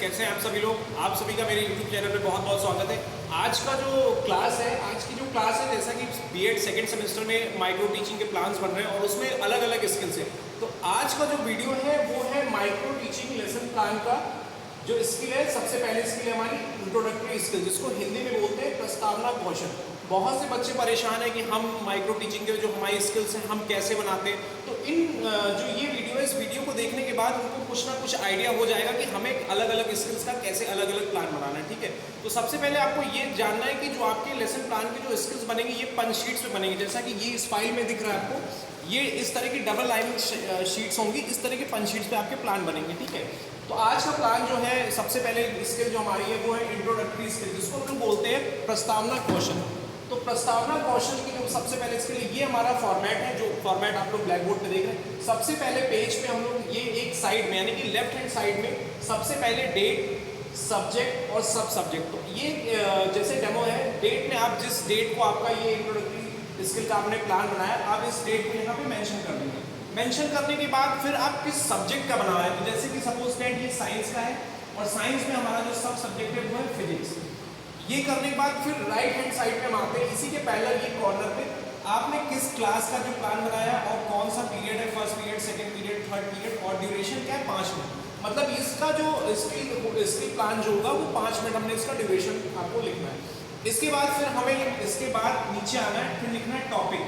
कैसे हैं आप सभी लोग। आप सभी का मेरे YouTube चैनल पे बहुत बहुत स्वागत है। आज का जो क्लास है, आज की जो क्लास है, जैसा कि बीएड सेकंड सेमेस्टर में माइक्रो टीचिंग के प्लान्स बन रहे हैं और उसमें अलग अलग स्किल्स हैं। तो आज का जो वीडियो है वो है माइक्रो टीचिंग लेसन प्लान का जो स्किल है। सबसे पहले स्किल है हमारी इंट्रोडक्टरी स्किल, जिसको हिंदी में बोलते हैं प्रस्तावना कौशल। बहुत से बच्चे परेशान हैं कि हम माइक्रो टीचिंग के जो हमारी स्किल्स हैं हम कैसे बनाते हैं। तो जो ये वीडियो है, इस वीडियो को देखने के बाद उनको कुछ ना कुछ आइडिया हो जाएगा कि हमें अलग अलग स्किल्स का कैसे अलग अलग प्लान बनाना है। ठीक है, तो सबसे पहले आपको ये जानना है कि जो आपके लेसन प्लान के जो स्किल्स बनेंगे ये पंच शीट्स में बनेंगे। जैसा कि ये इस फाइल में दिख रहा है आपको, ये इस तरह की डबल लाइनिंग शीट्स होंगी, इस तरह के पंच शीट्स पे आपके प्लान बनेंगे। ठीक है, तो आज का प्लान जो है, सबसे पहले स्किल जो हमारी है वो है इंट्रोडक्टरी स्किल, जिसको हम लोग बोलते हैं प्रस्तावना कौशल। तो प्रस्तावना कौशल की जो सबसे पहले स्किल है, ये हमारा फॉर्मेट है, जो फॉर्मेट आप लोग ब्लैक बोर्ड पे देख रहे हैं। सबसे पहले पेज पे हम लोग ये एक साइड में, यानी कि लेफ्ट हैंड साइड में सबसे पहले डेट, सब्जेक्ट और सब सब्जेक्ट। तो ये जैसे डेमो है, डेट में आप जिस डेट को आपका ये इंट्रोडक्टरी स्किल का आपने प्लान बनाया, आप इस डेट को यहाँ पे मेंशन कर देंगे। मेंशन करने के बाद फिर आप किस सब्जेक्ट का बना रहे हैं। तो जैसे कि सपोज दैट ये साइंस का है और साइंस में हमारा जो सब सब्जेक्ट है वो है फिजिक्स। ये करने के बाद फिर राइट हैंड साइड पे हम आते हैं, इसी के पैरेलल ये कॉर्नर पे आपने किस क्लास का जो प्लान बनाया और कौन सा पीरियड है, first period, second period, third period और ड्यूरेशन क्या है 5 मिनट। मतलब इसका जो स्किल प्लान जो होगा वो 5 मिनट हमने इसका ड्यूरेशन आपको लिखना है। इसके बाद फिर हमें इसके बाद नीचे आना है, फिर लिखना है टॉपिक।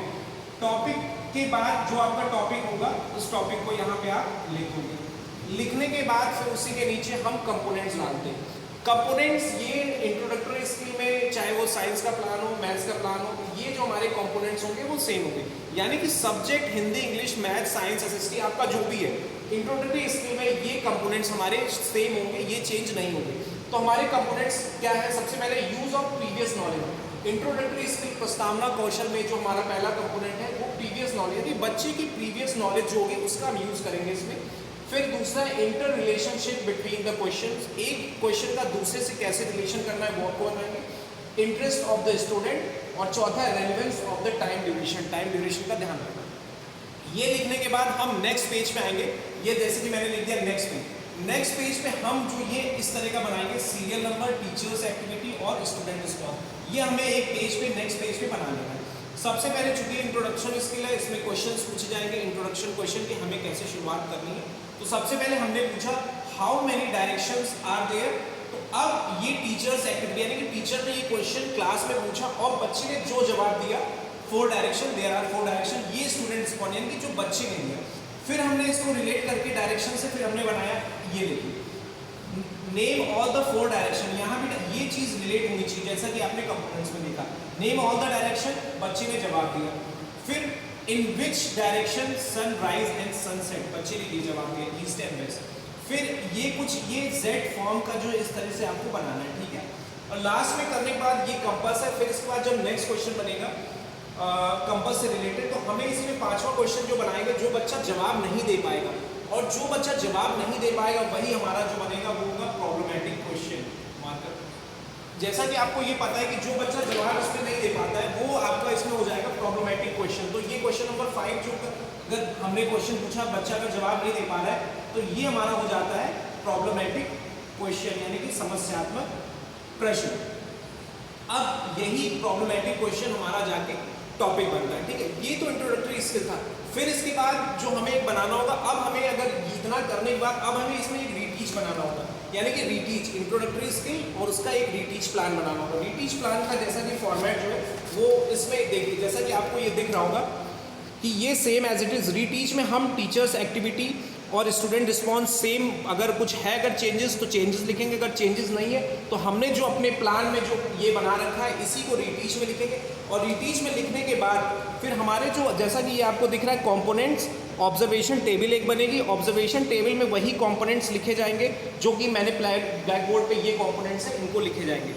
टॉपिक के बाद जो आपका टॉपिक होगा उस टॉपिक को यहाँ पे आप लिखोगे। लिखने के बाद फिर उसी के नीचे हम कंपोनेंट्स डालते हैं। कंपोनेंट्स ये इंट्रोडक्टरी स्किल में, चाहे वो साइंस का प्लान हो, मैथ्स का प्लान हो, ये जो हमारे कंपोनेंट्स होंगे वो सेम होंगे। यानी कि subject Hindi, English, math, science, SST आपका जो भी है, इंट्रोडक्टरी स्किल में ये कंपोनेंट्स हमारे सेम होंगे, ये चेंज नहीं होंगे। तो हमारे कंपोनेंट्स क्या है, सबसे पहले use of previous knowledge. Introductory skill प्रस्तावना कौशल में जो हमारा पहला कंपोनेंट है वो प्रीवियस नॉलेज, यानी बच्चे की प्रीवियस नॉलेज जो होगी उसका हम यूज करेंगे इसमें। फिर दूसरा है inter relationship between the questions, एक क्वेश्चन का दूसरे से कैसे रिलेशन करना है वो आपको बनाएंगे। इंटरेस्ट ऑफ द स्टूडेंट और चौथा है relevance of the time duration, time duration का ध्यान रखना। ये लिखने के बाद हम नेक्स्ट पेज पे आएंगे। ये जैसे कि मैंने लिख दिया नेक्स्ट पेज। नेक्स्ट पेज पे हम जो ये इस तरह का बनाएंगे, सीरियल नंबर, टीचर्स एक्टिविटी और स्टूडेंट रिस्पॉन्स। ये हमें एक पेज पे, नेक्स्ट पेज पे बना लेना है। सबसे पहले चूंकि इंट्रोडक्शन स्किल है, इसमें क्वेश्चंस पूछे जाएंगे इंट्रोडक्शन क्वेश्चन की, हमें कैसे शुरुआत करनी है। तो सबसे पहले हमने पूछा how many directions are there. तो अब ये टीचर्स एक्टिविटी, यानी कि टीचर ने ये क्वेश्चन क्लास में पूछा और बच्चे ने जो जवाब दिया 4 डायरेक्शन, देयर आर 4 डायरेक्शन, ये स्टूडेंट रिस्पॉन्ड, यानी कि जो बच्चे ने दिया। फिर हमने इसको रिलेट करके डायरेक्शन से फिर हमने बनाया, ये देखिए नेम ऑल द 4 डायरेक्शन। यहाँ भी ये चीज रिलेट होनी चाहिए, जैसा कि आपने कंपोनेंट्स में देखा। नेम ऑल द डायरेक्शन, बच्चे ने जवाब दिया। फिर in which direction sunrise and sunset, बच्चे ने ये जवाब दिया, ईस्ट एंड वेस्ट। फिर ये कुछ ये जेड फॉर्म का जो इस तरह से आपको बनाना है, ठीक है। और लास्ट में करने के बाद ये कंपास है। फिर इसके बाद जब नेक्स्ट क्वेश्चन बनेगा कंपास से रिलेटेड, तो हमें इसमें 5वां क्वेश्चन जो बनाएंगे, जो बच्चा जवाब नहीं दे पाएगा, और जो बच्चा जवाब नहीं दे पाएगा वही हमारा जो बनेगा वो होगा प्रॉब्लमैटिक क्वेश्चन मार्कर। जैसा कि आपको ये पता है कि जो बच्चा जवाब इसमें नहीं दे पाता है वो आपका इसमें हो जाएगा प्रॉब्लमैटिक क्वेश्चन। तो ये क्वेश्चन नंबर 5 जो अगर हमने क्वेश्चन पूछा, बच्चा अगर जवाब नहीं दे पा रहा है, तो ये हमारा हो जाता है प्रॉब्लमैटिक क्वेश्चन, यानी कि समस्यात्मक प्रश्न। अब यही प्रॉब्लमैटिक क्वेश्चन हमारा जाके टॉपिक बनता है, ठीक है। ये तो इंट्रोडक्टरी स्किल था। फिर इसके बाद जो हमें एक बनाना होगा, अब हमें अगर इतना करने के बाद अब हमें इसमें एक रीटीच बनाना होगा, यानी कि रीटीच इंट्रोडक्टरी स्किल और उसका एक रीटीच प्लान बनाना होगा। रीटीच प्लान का जैसा कि फॉर्मेट जो है वो इसमें देखिए, जैसा कि आपको ये दिख रहा होगा कि ये सेम एज इट इज। रीटीच में हम टीचर्स एक्टिविटी और स्टूडेंट रिस्पॉन्स सेम, अगर कुछ है अगर चेंजेस तो चेंजेस लिखेंगे, अगर चेंजेस नहीं है तो हमने जो अपने प्लान में जो ये बना रखा है इसी को रीटीच में लिखेंगे। और रीटीच में लिखने के बाद फिर हमारे जो, जैसा कि ये आपको दिख रहा है कंपोनेंट्स, ऑब्जर्वेशन टेबल एक बनेगी। ऑब्जर्वेशन टेबल में वही कंपोनेंट्स लिखे जाएंगे जो कि मैंने ब्लैक बोर्ड पे ये कंपोनेंट्स हैं, इनको लिखे जाएंगे।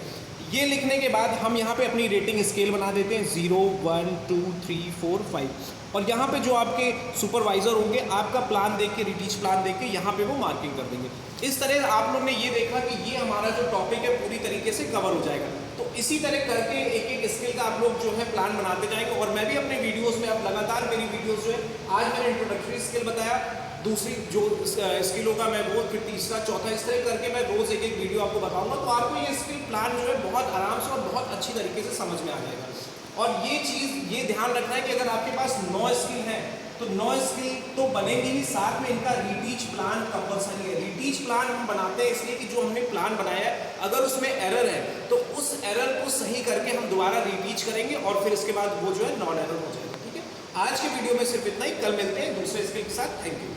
ये लिखने के बाद हम यहाँ पे अपनी रेटिंग स्केल बना देते हैं 0, 1, 2, 3, 4, 5। और यहाँ पे जो आपके सुपरवाइजर होंगे, आपका प्लान देख के, रीटीच प्लान देख के यहाँ पे वो मार्किंग कर देंगे। इस तरह आप लोग ने ये देखा कि ये हमारा जो टॉपिक है पूरी तरीके से कवर हो जाएगा। तो इसी तरह करके एक एक स्किल का आप लोग जो है प्लान बनाते जाएंगे। और मैं भी अपने वीडियोस में, अब लगातार मेरी वीडियोस जो है, आज मैंने इंट्रोडक्टरी स्किल बताया, दूसरी जो स्किल होगा मैं वो, फिर तीसरा चौथा, इस तरह करके मैं रोज़ एक एक वीडियो आपको बताऊंगा, तो आपको ये स्किल प्लान जो है बहुत आराम से और बहुत अच्छी तरीके से समझ में आ जाएगा। और ये चीज़ ये ध्यान रखना है कि अगर आपके पास 9 स्किल है तो 9 स्किल तो बनेंगे ही, साथ में इनका रीटीच प्लान कंपलसरी है। रीटीच प्लान हम बनाते हैं इसलिए कि जो हमने प्लान बनाया है अगर उसमें एरर है तो उस एरर को सही करके हम दोबारा रीटीच करेंगे और फिर इसके बाद वो जो है नॉन एरर हो जाएगा। ठीक है, आज के वीडियो में सिर्फ इतना ही, कल मिलते हैं दूसरे स्किल के साथ। Thank you.